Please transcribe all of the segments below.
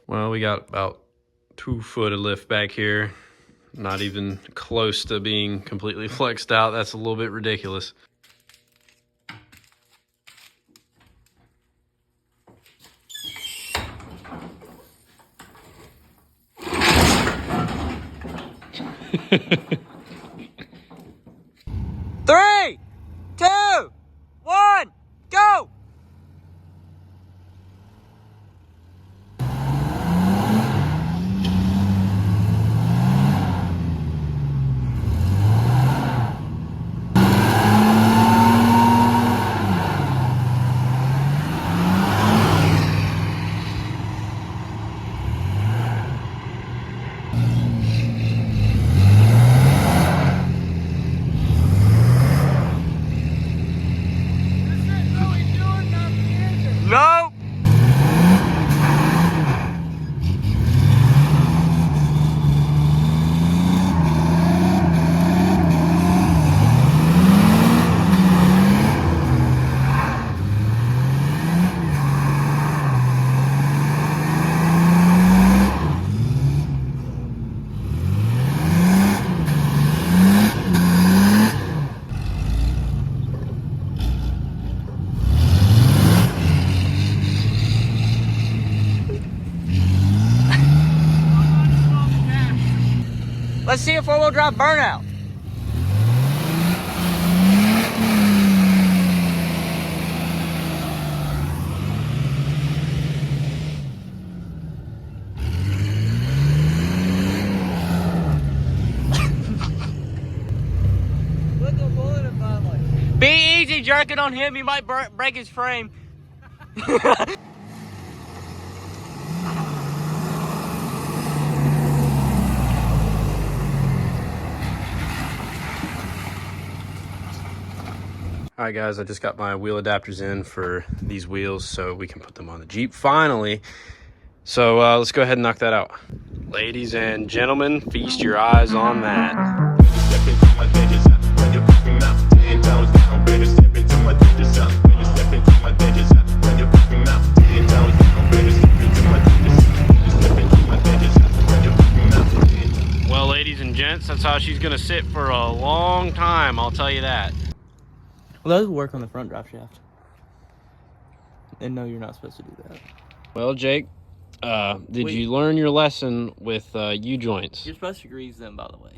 Well, we got about 2 foot of lift back here. Not even close to being completely flexed out. That's a little bit ridiculous. Three, 2, 1, go! No! Let's see a four-wheel drive burnout. Be easy jerking on him, you might break his frame. Alright guys, I just got my wheel adapters in for these wheels so we can put them on the Jeep finally. So let's go ahead and knock that out. Ladies and gentlemen, feast your eyes on that. Well, ladies and gents, that's how she's gonna sit for a long time, I'll tell you that. Well, those work on the front drive shaft. And no, you're not supposed to do that. Well, Jake, did you learn your lesson with U-joints? You're supposed to grease them, by the way.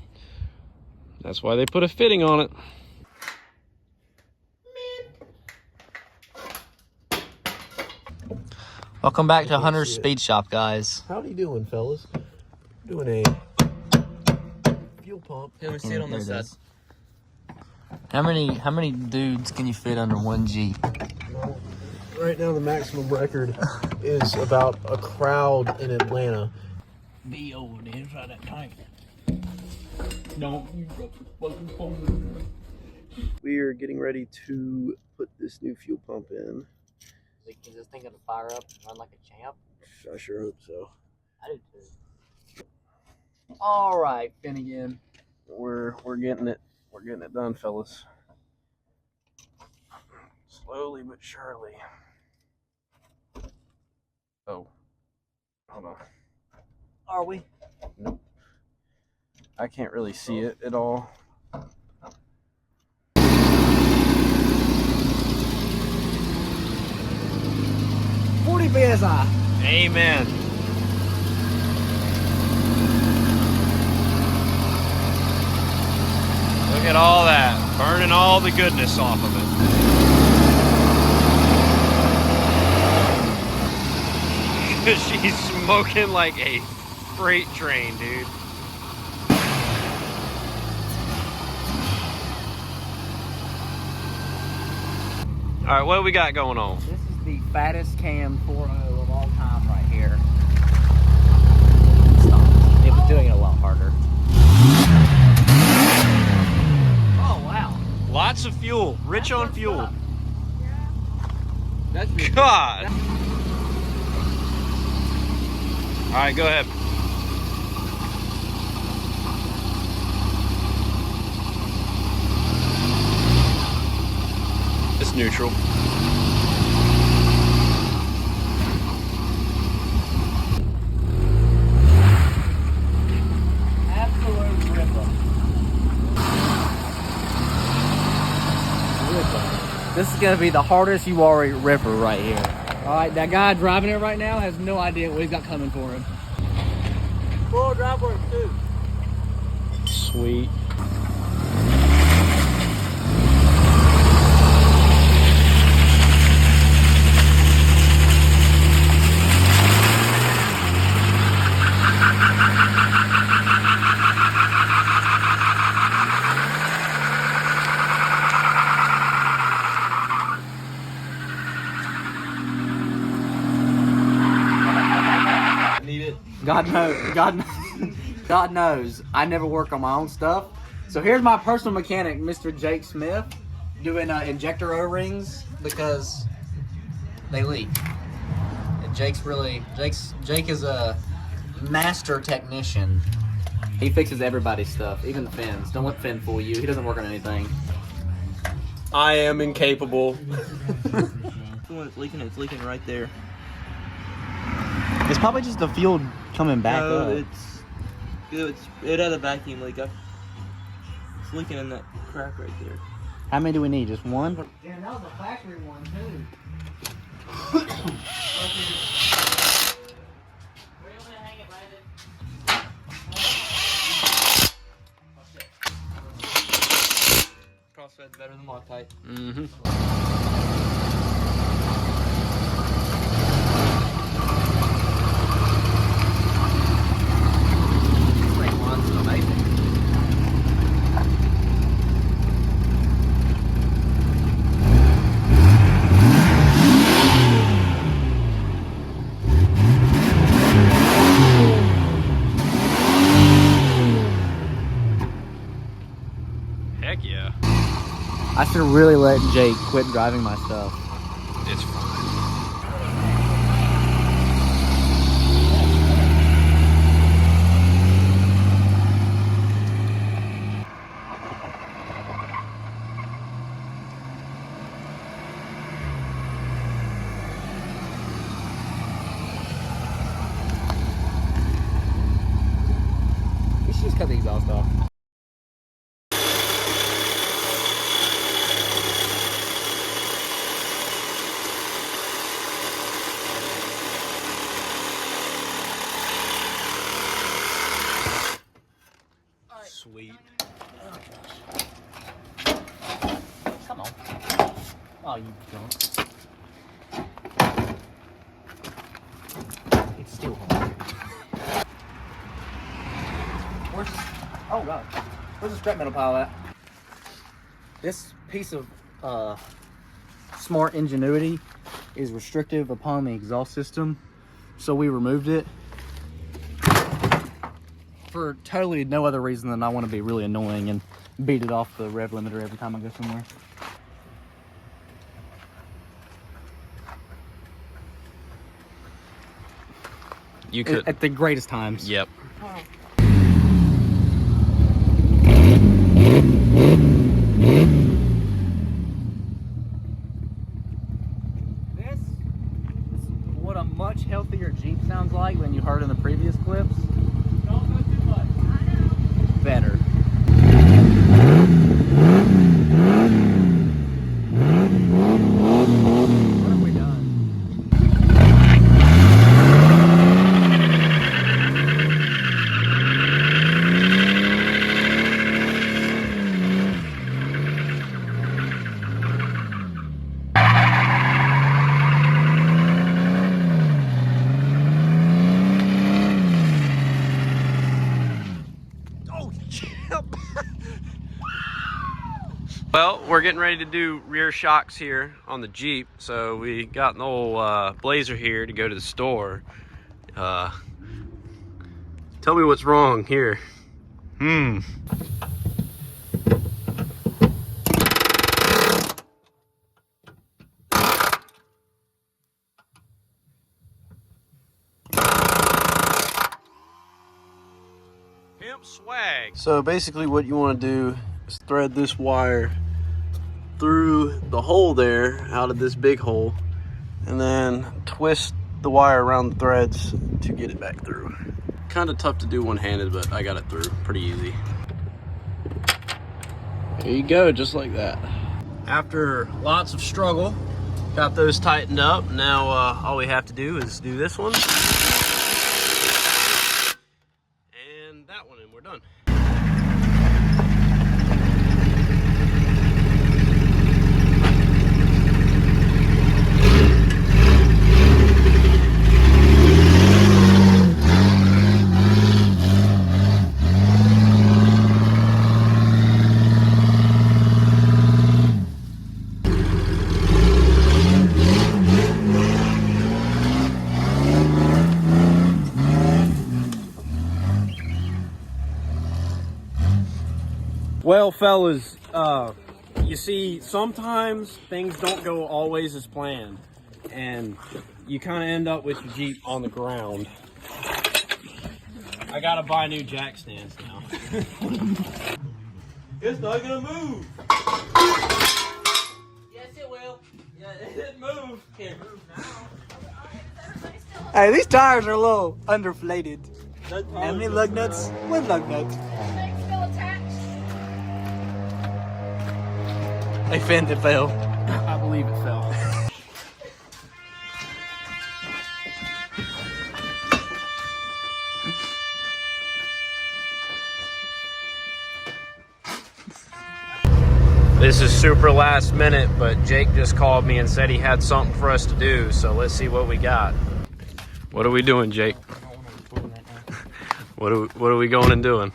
That's why they put a fitting on it. Welcome back to Hunter's Speed Shop, guys. Howdy doing, fellas? Doing a fuel pump. Let me see it on this side. How many dudes can you fit under one Jeep? Well, right now the maximum record is about a crowd in Atlanta. Be over the inside of that tank. We are getting ready to put this new fuel pump in. Is this thing gonna fire up and run like a champ? I sure hope so. I do too. All right, Finnegan. We're getting it. We're getting it done, fellas. Slowly but surely. Oh, hold on. Are we? Nope. I can't really see it at all. 40 PSI. Amen. Look at all that, burning all the goodness off of it. She's smoking like a freight train, dude. All right, what do we got going on? This is the fattest cam 4.0 of all time right here. Stop. It was doing it a lot harder. Oh, wow. Lots of fuel, rich on fuel. That's God. All right, go ahead. It's neutral. gonna be the hardest URI river right here. All right, that guy driving it right now has no idea what he's got coming for him. Full drive work too. Sweet. God knows, I never work on my own stuff. So here's my personal mechanic, Mr. Jake Smith, doing injector O-rings because they leak. And Jake is a master technician. He fixes everybody's stuff, even the fins. Don't let the fin fool you. He doesn't work on anything. I am incapable. The one that's leaking, it's leaking right there. It's probably just the fuel coming back up. It had a vacuum leak. It's leaking in that crack right there. How many do we need? Just one? Damn, that was a factory one too. Crossfed's better than Loctite. Mm-hmm. Heck yeah. I should really let Jake quit driving my stuff. It's fine. We should just cut the exhaust off. Sweet. Come on. Oh, you don't. It's still hard. Oh god. Where's the scrap metal pile at? This piece of smart ingenuity is restrictive upon the exhaust system, so we removed it for totally no other reason than I want to be really annoying and beat it off the rev limiter every time I go somewhere. You could. At the greatest times. Yep. This is what a much healthier Jeep sounds like than you heard in the previous clips. Don't go too much. Better. What have we done? Well, we're getting ready to do rear shocks here on the Jeep. So we got an old Blazer here to go to the store. Tell me what's wrong here. Pimp swag. So basically what you want to do is thread this wire through the hole there, out of this big hole, and then twist the wire around the threads to get it back through. Kind of tough to do one-handed, but I got it through pretty easy. There you go, just like that. After lots of struggle, got those tightened up. Now all we have to do is do this one and that one, and we're done. Well, fellas, you see, sometimes things don't go always as planned, and you kind of end up with your Jeep on the ground. I gotta buy new jack stands now. It's not gonna move. Yes, it will. Yeah, it didn't move. Can't move now. Hey, these tires are a little underflated. How many lug nuts? One lug nut. They fend it fell. I believe it fell. This is super last minute, but Jake just called me and said he had something for us to do, so let's see what we got. What are we doing, Jake? What are we going and doing?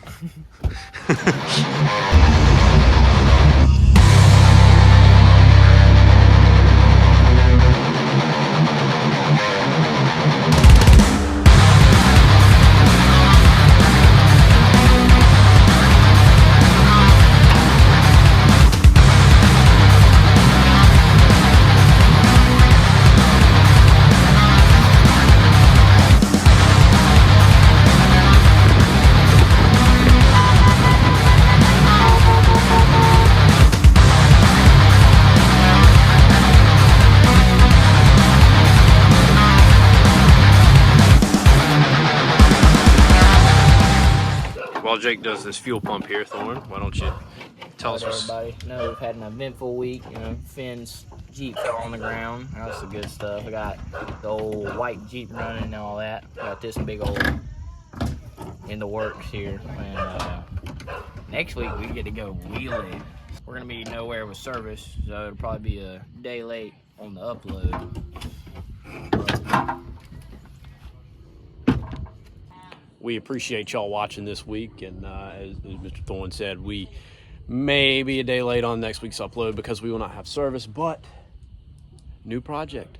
While Jake does this fuel pump here, Thorne, why don't you tell us what's... Everybody know we've had an eventful week. You know, Finn's Jeep fell on the ground. That's the good stuff. I got the old white Jeep running and all that. Got this big old in the works here. And next week we get to go wheeling. We're gonna be nowhere with service, so it'll probably be a day late on the upload. We appreciate y'all watching this week, and as Mr. Thorne said, we may be a day late on next week's upload because we will not have service, but new project.